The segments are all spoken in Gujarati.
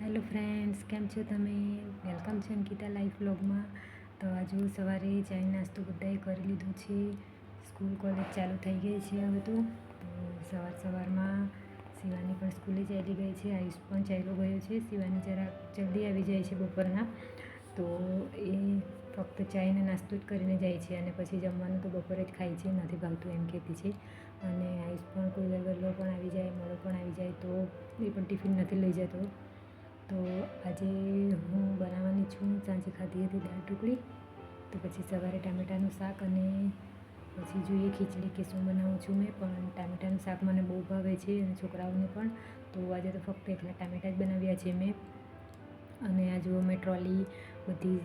હેલો ફ્રેન્ડ્સ, કેમ છો તમે? વેલકમ છે અંકિતા લાઈફ વ્લોગમાં. તો આજુ સવારે ચાય નાસ્તો બધાએ કરી લીધો છે. સ્કૂલ કોલેજ ચાલુ થઈ ગઈ છે હવે તો. સવારમાં શિવાની પણ સ્કૂલે ચાલી ગઈ છે, આયુષ પણ ચાલ્યો ગયો છે. શિવાની જરા જલ્દી આવી જાય છે બપોરના, તો એ ફક્ત ચાયને નાસ્તો જ કરીને જાય છે અને પછી જમવાનું તો બપોરે જ ખાય છે, નથી ભાવતું એમ કહેતી છે. અને આયુષ પણ કોઈ વાર વહેલો પણ આવી જાય, મોડો પણ આવી જાય, તો એ પણ ટિફિન નથી લઈ જતો. તો આજે હું બનાવવાની છું, સાંજે ખાધી હતી દાળ ઢોકળી, તો પછી સવારે ટામેટાનું શાક અને પછી જોઈએ ખીચડી કે શું બનાવું છું. મેં પણ ટામેટાનું શાક મને બહુ ભાવે છે અને છોકરાઓને પણ, તો આજે તો ફક્ત એકલા ટામેટાં જ બનાવ્યા છે મેં. અને આ જુઓ મેં ટ્રોલી બધી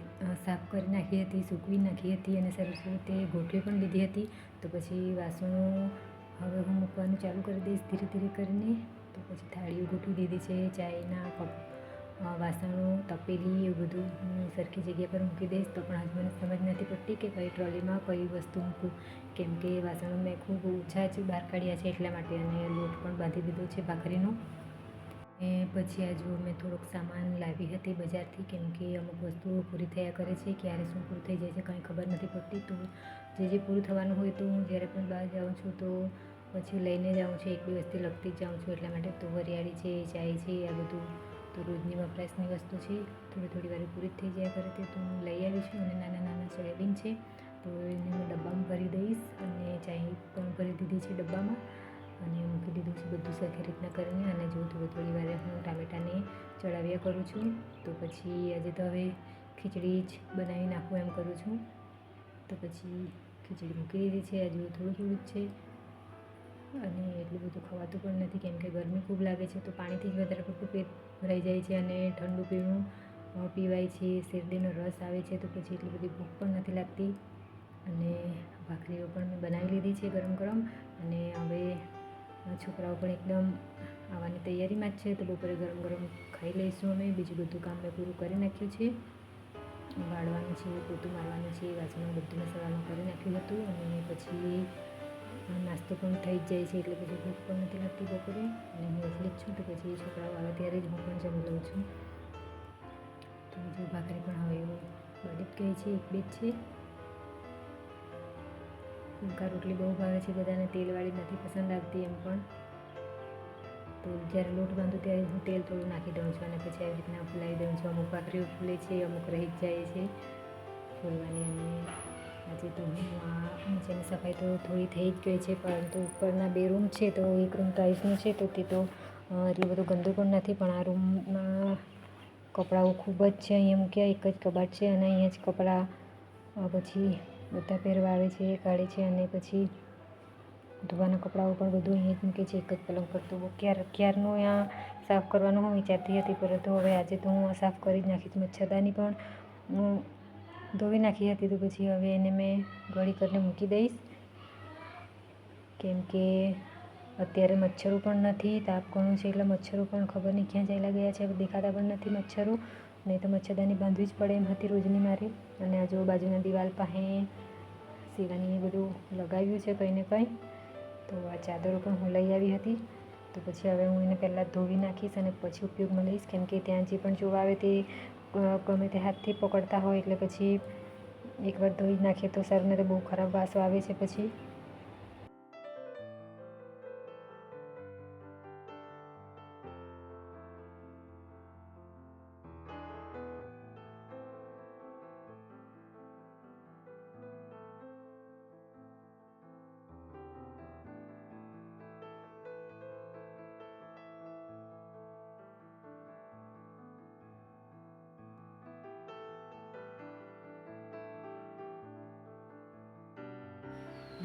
સાફ કરી નાખી હતી, સૂકવી નાખી હતી અને સરસ રીતે ગોઠવી પણ લીધી હતી. તો પછી વાસણો હવે હું મૂકવાનું ચાલુ કરી દઈશ ધીરે ધીરે કરીને. તો પછી થાળીઓ ગોઠવી દીધી છે, ચાયના કપ, વાસણો, તપેલી, એવું બધું હું સરખી જગ્યા પર મૂકી દઈશ. તો પણ આજ મને સમજ નથી પડતી કે કઈ ટ્રોલીમાં કઈ વસ્તુ મૂકું, કેમ કે વાસણો મેં ખૂબ ઓછા જ બહાર કાઢ્યા છે એટલા માટે. અને લોટ પણ બાંધી દીધો છે ભાખરીનો. એ પછી આ જુઓ મેં થોડોક સામાન લાવી હતી બજારથી, કેમ કે અમુક વસ્તુઓ પૂરી થયા કરે છે, ક્યારે શું પૂરું થઈ જાય છે કંઈ ખબર નથી પડતી. તો જે પૂરું થવાનું હોય તો હું જ્યારે પણ બહાર જાઉં છું તો પછી લઈને જાઉં છું, એક બે વસ્તુ લખતી જ જાઉં છું એટલા માટે. તો વરિયાળી છે, ચાય છે, આ બધું તો રોજની વપરાશની વસ્તુ છે, થોડી વાર પૂરી જ થઈ જાય કરે તે તો હું લઈ આવી છું. અને નાના સોયાબીન છે, તો એને હું ડબ્બામાં ભરી દઈશ. અને ચાય પણ ભરી દીધી છે ડબ્બામાં અને મૂકી દીધું છે બધું સરખી રીતના કરીને. અને જો થોડી વાર હું ટામેટાને ચડાવ્યા કરું છું. તો પછી આજે તો હવે ખીચડી જ બનાવી નાખું એમ કરું છું. તો પછી ખીચડી મૂકી દીધી છે, હજુ થોડું જ છે. અને એટલું બધું ખવાતું પણ નથી, કેમ કે ગરમી ખૂબ લાગે છે, તો પાણીથી જ વધારે પડતું પેટ ભરાઈ જાય છે અને ઠંડુ પીણું પીવાય છે, શેરડીનો રસ આવે છે, તો પછી એટલી બધી ભૂખ પણ નથી લાગતી. અને ભાખરીઓ પણ મેં બનાવી લીધી છે ગરમ ગરમ. અને હવે છોકરાઓ પણ એકદમ આવવાની તૈયારીમાં જ છે, તો બપોરે ગરમ ગરમ ખાઈ લઈશું અમે. બીજું બધું કામ મેં પૂરું કરી નાખ્યું છે, વાળવાનું છે, પોતું મારવાનું છે, વાસણ બધું મેં સવારમાં કરી નાખ્યું હતું. અને પછી નાસ્તો પણ થઈ જ જાય છે એટલે પછી ભૂખ પણ નથી લાગતી બપોરે. અને હું એકલી જ છું, તો પછી છોકરાઓ આવે ત્યારે જ હું પણ જમી લઉં છું. તો જો ભાખરી પણ હવે બળી જ ગઈ છે, એક બે જ છે. ફુલકા રોટલી બહુ ભાવે છે બધાને, તેલવાળી નથી પસંદ આવતી એમ પણ. તો જ્યારે લોટ બાંધું ત્યારે હું તેલ થોડું નાખી દઉં છું અને પછી આવી રીતના ફૂલાવી દઉં છું. અમુક ભાખરીઓ ફૂલે છે, અમુક રહી જ જાય છે ફૂલવાની. અને આજે તો હું નીચેની સફાઈ તો થોડી થઈ જ ગઈ છે, પરંતુ ઉપરના બે રૂમ છે, તો એક રૂમ તો આયુષનો છે, તો તે તો એટલું બધું ગંદુ પણ નથી. પણ આ રૂમમાં કપડાઓ ખૂબ જ છે, અહીંયા મૂક્યા એક જ કબાટ છે અને અહીંયા જ કપડાં પછી બધા પહેરવા આવે છે, કાઢે છે. અને પછી ધોવાના કપડાઓ પણ બધું અહીંયા જ મૂકે છે એક જ પલંગ પર. તો ક્યારનું અહીંયા સાફ કરવાનું હું વિચારતી હતી, પરંતુ હવે આજે તો હું સાફ કરી જ નાખીશ. મચ્છરદાની પણ હું ધોવી નાખી હતી, તો પછી હવે એને મેં ગળી કરીને મૂકી દઈશ, કેમ કે અત્યારે મચ્છરો પણ નથી, તાપ ઘણું છે એટલે મચ્છરો પણ ખબર નહીં ક્યાં ચાલ્યા ગયા છે, દેખાતા પણ નથી મચ્છરો. નહીં તો મચ્છરદાની બાંધવી જ પડે એમ હતી રોજની મારે. અને આજુબાજુના દિવાલ પાસે શિવાનીએ બધું લગાવ્યું છે કંઈ ને કંઈ. તો આ ચાદરો પણ હું લઈ આવી હતી, તો પછી હવે હું એને પહેલાં ધોવી નાખીશ અને પછી ઉપયોગમાં લઈશ, કેમ કે ત્યાં જે પણ જોવા આવે તે ગમે તે હાથથી પકડતા હોય, એટલે પછી એકવાર ધોઈ નાખીએ તો સારું, ને તો બહુ ખરાબ વાસ આવે છે પછી.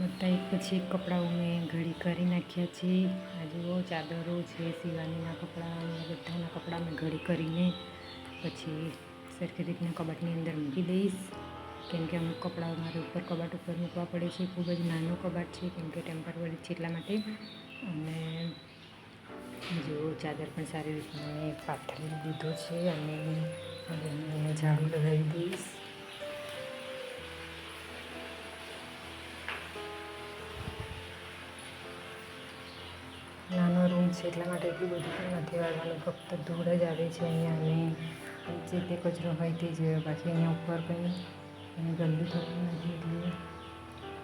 બધા એક પછી એક કપડાઓ મેં ઘડી કરી નાખ્યા છે. આ જુઓ ચાદરો છે, શિવાનીના કપડાં, અને બધાના કપડાં મેં ઘડી કરીને પછી સરખી રીતના કબાટની અંદર મૂકી દઈશ, કેમ કે અમુક કપડાઓ મારે ઉપર કબાટ ઉપર મૂકવા પડે છે. ખૂબ જ નાનો કબાટ છે, કેમ કે ટેમ્પરરી છે એટલા માટે. અને જો ચાદર પણ સારી રીતના મેં પાથરી દીધો છે અને હવે હું એને ઝાડુ લગાવી દઈશ. નાનો રૂમ છે એટલા માટે એટલું બધું પણ નથી વાળવાનું, ફક્ત ધૂળ જ આવે છે અહીંયા અને જે તે કચરો હોય તે જ, બાકી અહીંયા ઉપર કંઈ અને ગંદુ થતું નથી. એટલે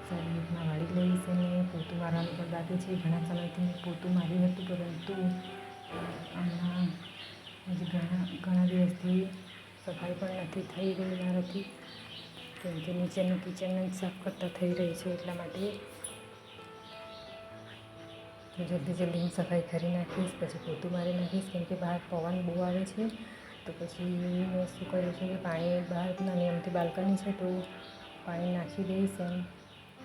સારી રીતના વાળી લઈશ અને પોતું મારવાનું પણ બાકી છે. ઘણા સમયથી મેં પોતું માર્યું હતું, પરંતુ હમણાં હજી ઘણા દિવસથી સફાઈ પણ નથી થઈ રહી મારાથી, કેમ કે નીચેનું કિચન જ સાફ કરતાં થઈ રહી છે. એટલા માટે તો જલ્દી હું સફાઈ કરી નાખીશ, પછી પોતું મારી નાખીશ, કેમ કે બહાર પવન બહુ આવે છે. તો પછી મેં શું કર્યું છે કે પાણી બહાર નાની અમથી બાલ્કની છે તો પાણી નાખી દઈશ એમ,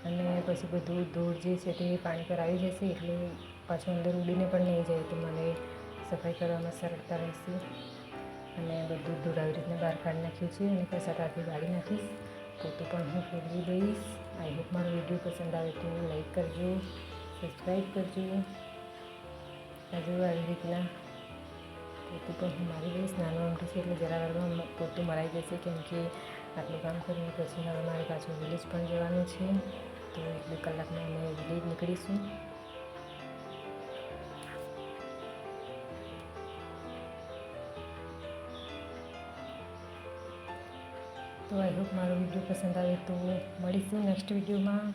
અને પછી બધું ધૂળ જે છે તે પાણી પર આવી જશે, એટલે પાછું અંદર ઉડીને પણ નહીં જાય, તો મને સફાઈ કરવામાં સરળતા રહેશે. અને બધું ધૂળ આવી રીતના બહાર કાઢી નાખ્યું છે અને કસાટાથી ગાળી નાખીશ. પોતું પણ હું ફેરવી દઈશ. આઈ હોપ મારો વિડીયો પસંદ આવે તો લાઈક કરજો, સબસ્ક્રાઈબ કરજો. હજુ આવી રીતના પોતું પણ હું મારી દઈશ. નાનું અમથું છે એટલે જરા વારમાં પોતું મરાઈ જશે, કેમ કે આટલું કામ કરીને પછી હવે મારે પાછું વિલેજ પણ જવાનું છે, તો 1-2 કલાકમાં અમે વિલેજ નીકળીશું. તો આઈ હોપ મારો વિડીયો પસંદ આવે તો મળીશું નેક્સ્ટ વિડીયોમાં.